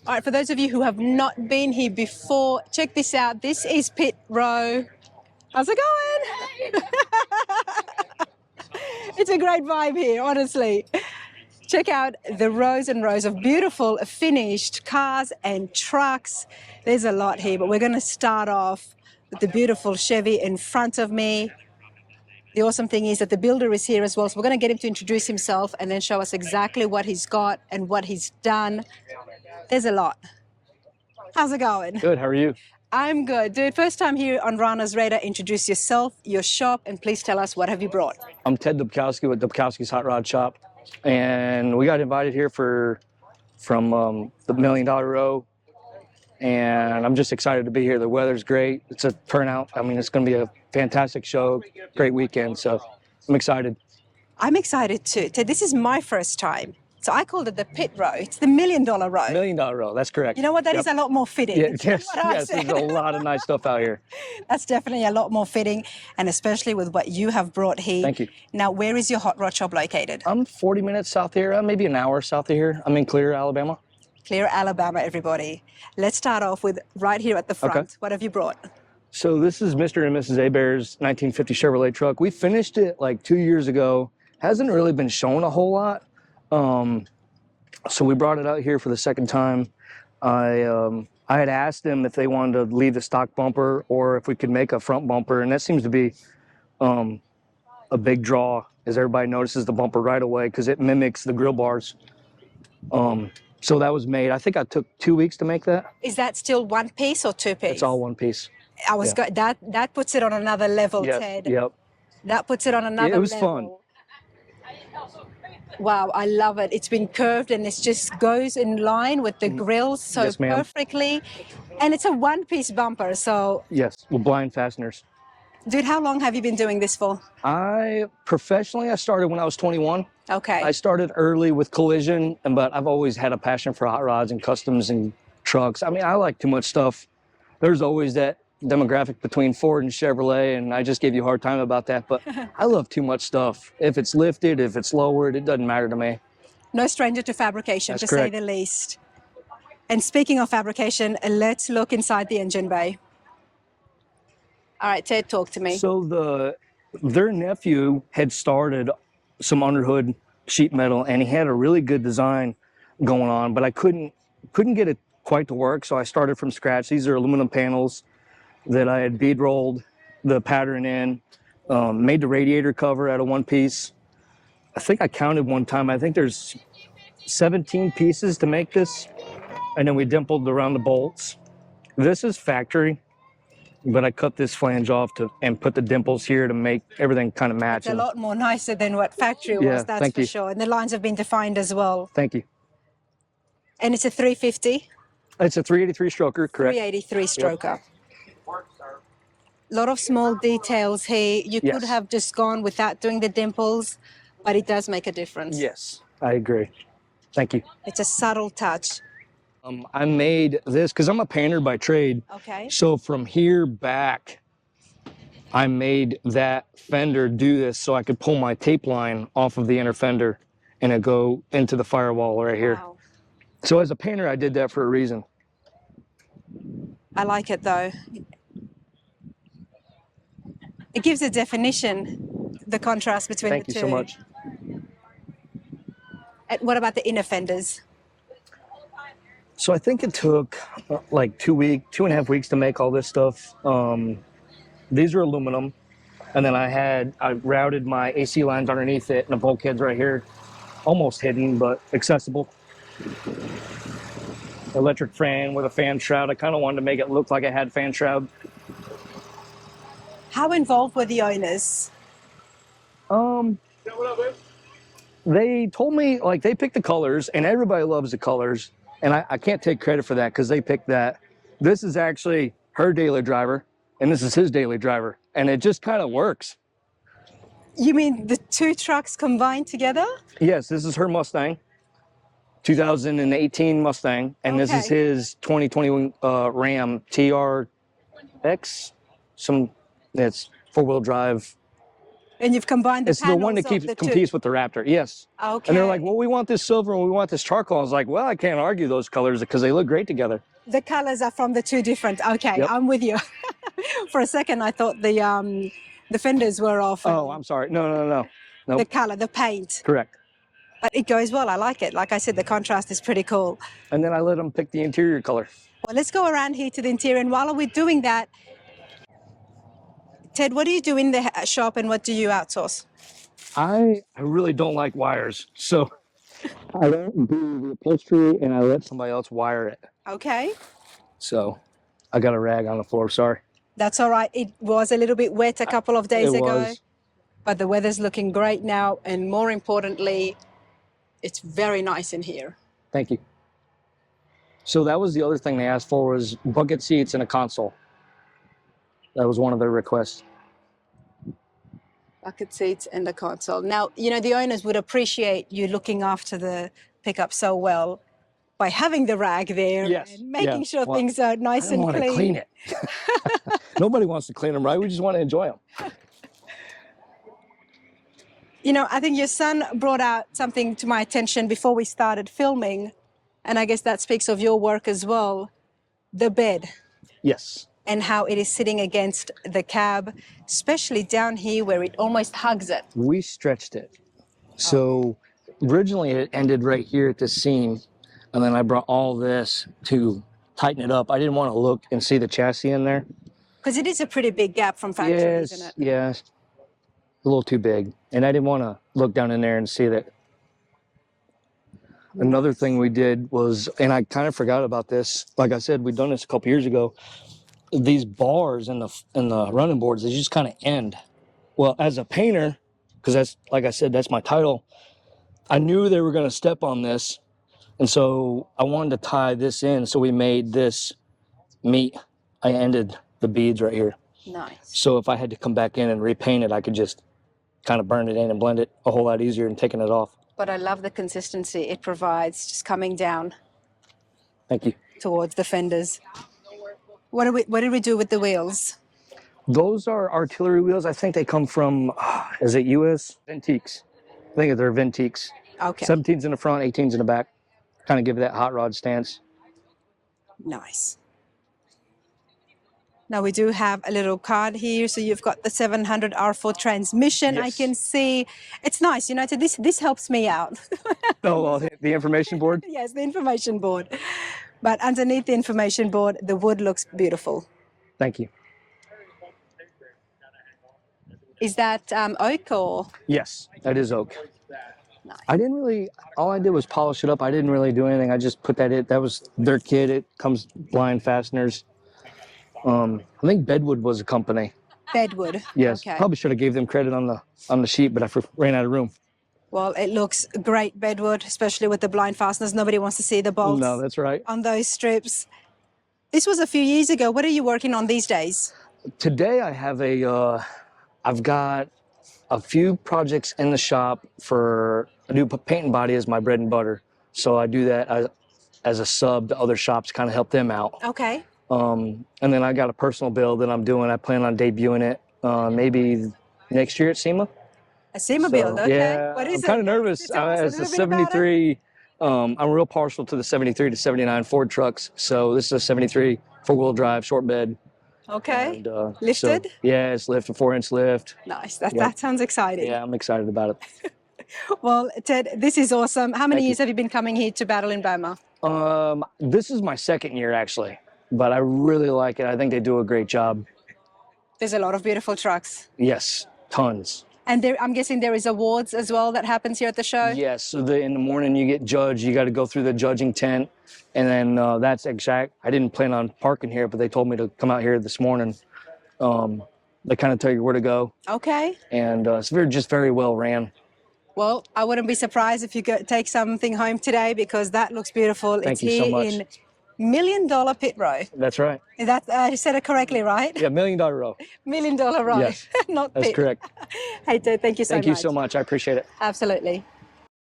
All right, for those of you who have not been here before, check this out. This is pit row. How's it going? It's a great vibe here, honestly. Check out the rows and rows of beautiful finished cars and trucks. There's a lot here, but we're going to start off with the beautiful Chevy in front of me. The awesome thing is that the builder is here as well, so we're going to get him to introduce himself and then show us exactly what he's got and what he's done. There's a lot. How's it going? Good, how are you? I'm good. Dude, first time here on Rana's Radar. Introduce yourself, your shop, and please tell us, what have you brought? I'm Ted Dobkowski with Dobkowski's Hot Rod Shop, and we got invited here from the $1 Million Row, and I'm just excited to be here. The weather's great. It's a turnout. I mean, it's going to be a fantastic show, great weekend, so I'm excited. I'm excited too. Ted, this is my first time. So I called it the pit row. It's the $1 Million Row. $1 Million Row, that's correct. You know what? That is a lot more fitting. Yeah, yes, there's a lot of nice stuff out here. That's definitely a lot more fitting, and especially with what you have brought here. Thank you. Now, where is your hot rod shop located? I'm 40 minutes south here, maybe an hour south of here. I'm in Clear, Alabama. Clear, Alabama, everybody. Let's start off with right here at the front. Okay. What have you brought? So this is Mr. and Mrs. Hebert's 1950 Chevrolet truck. We finished it like 2 years ago. Hasn't really been shown a whole lot. So we brought it out here for the second time. I had asked them if they wanted to leave the stock bumper or if we could make a front bumper, and that seems to be a big draw, as everybody notices the bumper right away because it mimics the grill bars. So that was made. I think I took 2 weeks to make that. Is that still one piece or two piece? It's all one piece. That puts it on another level, Yes, Ted. yep. That puts it on another level. It was fun. Wow, I love it. It's been curved and it just goes in line with the grills so Yes, ma'am. perfectly. And it's a one-piece bumper, so... Yes, with blind fasteners. Dude, how long have you been doing this for? Professionally, I started when I was 21. Okay. I started early with collision, but I've always had a passion for hot rods and customs and trucks. I mean, I like too much stuff. There's always that demographic between Ford and Chevrolet, and I just gave you a hard time about that, but I love too much stuff. If it's lifted, if it's lowered, it doesn't matter to me. No stranger to fabrication, That's to correct. say the least. And speaking of fabrication, let's look inside the engine bay. All right, Ted, talk to me. So their nephew had started some underhood sheet metal, and he had a really good design going on, but I couldn't get it quite to work, so I started from scratch. These are aluminum panels that I had bead rolled the pattern in, made the radiator cover out of one piece. I think I counted one time. I think there's 17 pieces to make this, and then we dimpled around the bolts. This is factory, but I cut this flange off and put the dimples here to make everything kind of match. It's a lot more nicer than what factory was, that's for sure. And the lines have been defined as well. Thank you. And it's a 350? It's a 383 stroker, correct? 383 stroker. A lot of small details here. You could have just gone without doing the dimples, but it does make a difference. Yes, I agree. Thank you. It's a subtle touch. I made this because I'm a painter by trade. Okay. So from here back, I made that fender do this so I could pull my tape line off of the inner fender and it go into the firewall right here. Wow. So as a painter, I did that for a reason. I like it though. It gives a definition, the contrast between the two. Thank you so much. And what about the inner fenders? So I think it took like 2.5 weeks to make all this stuff. These are aluminum. And then I routed my AC lines underneath it and the bulkheads right here, almost hidden, but accessible. Electric fan with a fan shroud. I kind of wanted to make it look like I had fan shroud. How involved were the owners? They told me, like, they picked the colors, and everybody loves the colors. And I can't take credit for that because they picked that. This is actually her daily driver, and this is his daily driver. And it just kind of works. You mean the two trucks combined together? Yes, this is her Mustang, 2018 Mustang. And this is his 2020 Ram TRX. It's four-wheel drive. And you've combined the It's the one panels that of the two. competes with the Raptor, yes. Okay. And they're like, well, we want this silver and we want this charcoal. I was like, well, I can't argue those colors because they look great together. The colors are from the two different. Okay, Yep. I'm with you. For a second, I thought the fenders were off. Oh, I'm sorry. No. The color, the paint. Correct. But it goes well. I like it. Like I said, the contrast is pretty cool. And then I let them pick the interior color. Well, let's go around here to the interior. And while we're doing that, Ted, what do you do in the shop and what do you outsource? I really don't like wires. So I don't do the upholstery and I let somebody else wire it. Okay. So I got a rag on the floor, sorry. That's all right. It was a little bit wet a couple of days It ago. was. But the weather's looking great now. And more importantly, it's very nice in here. Thank you. So that was the other thing they asked for was bucket seats and a console. That was one of their requests. Bucket seats and the console. Now, you know, the owners would appreciate you looking after the pickup so well by having the rag there and making sure things are nice and clean. I don't want to clean it. Nobody wants to clean them, right? We just want to enjoy them. You know, I think your son brought out something to my attention before we started filming, and I guess that speaks of your work as well, the bed. Yes. And how it is sitting against the cab, especially down here where it almost hugs it. We stretched it. So originally it ended right here at the seam, and then I brought all this to tighten it up. I didn't want to look and see the chassis in there. Because it is a pretty big gap from factory, isn't it? Yes, a little too big. And I didn't want to look down in there and see that. Another thing we did was, and I kind of forgot about this, like I said, we'd done this a couple years ago, these bars in the running boards, they just kind of end. Well, as a painter, because that's, like I said, that's my title, I knew they were going to step on this. And so I wanted to tie this in. So we made this meet. I ended the beads right here. Nice. So if I had to come back in and repaint it, I could just kind of burn it in and blend it a whole lot easier than taking it off. But I love the consistency it provides, just coming down. Thank you. Towards the fenders. What did we do with the wheels? Those are artillery wheels. I think they come from, is it US? Ventiques. I think they're Ventiques. Okay. 17s in the front, 18s in the back. Kind of give that hot rod stance. Nice. Now we do have a little card here. So you've got the 700 R4 transmission. Yes. I can see. It's nice. You know, this helps me out. Oh, well, the information board? Yes, the information board. But underneath the information board, the wood looks beautiful. Thank you. Is that oak or? Yes, that is oak. Nice. I didn't really, all I did was polish it up. I didn't really do anything. I just put that in. That was their kit. It comes blind fasteners. I think Bedwood was a company. Bedwood. Yes. Okay. Probably should have gave them credit on the sheet, but I ran out of room. Well, it looks great, Bedwood, especially with the blind fasteners. Nobody wants to see the bolts. No, that's right. On those strips. This was a few years ago. What are you working on these days? Today I have I've got a few projects in the shop for, I do paint and body as my bread and butter. So I do that as a sub to other shops, kind of help them out. Okay. And then I got a personal build that I'm doing. I plan on debuting it maybe next year at SEMA. A SEMA build, okay. Yeah, What is I'm kind of it? nervous. Tell us a It's a little bit about it. 73. I'm real partial to the 73 to 79 Ford trucks. So this is a 73 four-wheel drive, short bed. Okay. And, Lifted? So, yeah, it's lifted, 4-inch lift. Nice. That sounds exciting. Yeah, I'm excited about it. Well, Ted, this is awesome. How many Thank years you. have you been coming here to battle in Bama? This is my second year, actually. But I really like it. I think they do a great job. There's a lot of beautiful trucks. Yes, tons. And I'm guessing there is awards as well that happens here at the show? Yes, so in the morning you get judged. You got to go through the judging tent. And then that's exact. I didn't plan on parking here, but they told me to come out here this morning. They kind of tell you where to go. Okay. And it's just very well ran. Well, I wouldn't be surprised if you take something home today because that looks beautiful. Thank you so much. It's here in $1 Million Pit Row. That's right. Is that, I said it correctly, right? Yeah, $1 Million Row. $1 Million Row. Yes, Not that's pit. correct. Hey, Ted, thank you so much. Thank you so much. I appreciate it. Absolutely.